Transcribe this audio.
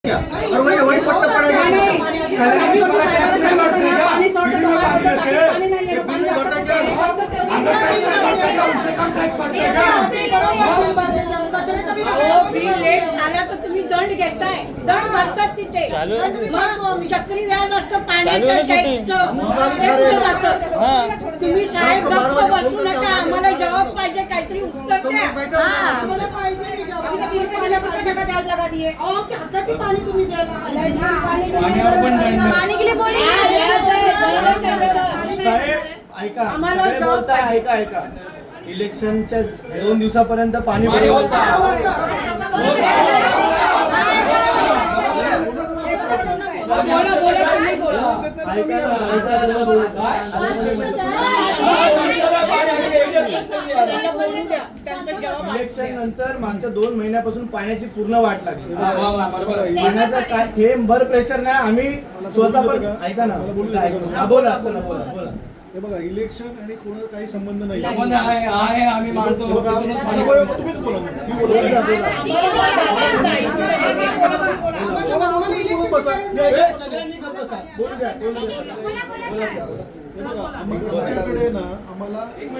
और वही पट्टा पड़ेगा। तुम्ही दंड घेताय, दंड भरतात तिथे चक्री व्याज असतं पाण्याचं टॅक्सचं. तुम्ही साहेब गप्प बसू नका, आम्हाला जबाब पाहिजे, काहीतरी उत्तर द्या. आम्हाला पाहिजे नाही जबाब. आमच्या हक्काची पाणी तुम्ही द्यायला पाणी गेले बोले ऐका सगळे बोलताय, ऐका ऐका इलेक्शनच्या 2 दिवसापर्यंत पाणी बरोबर इलेक्शन नंतर मागच्या 2 महिन्यापासून पाण्याची पूर्ण वाट लागली. पाण्याचा काय थेंब भर प्रेशर नाही. आम्ही स्वतः पण ऐका ना, बोला चला बोला. हे बघा, इलेक्शन आणि कोणाचा काही संबंध नाही. संबंध आहे आम्ही मानतो. तुम्हीच बोला. आमच्याकडे ना आम्हाला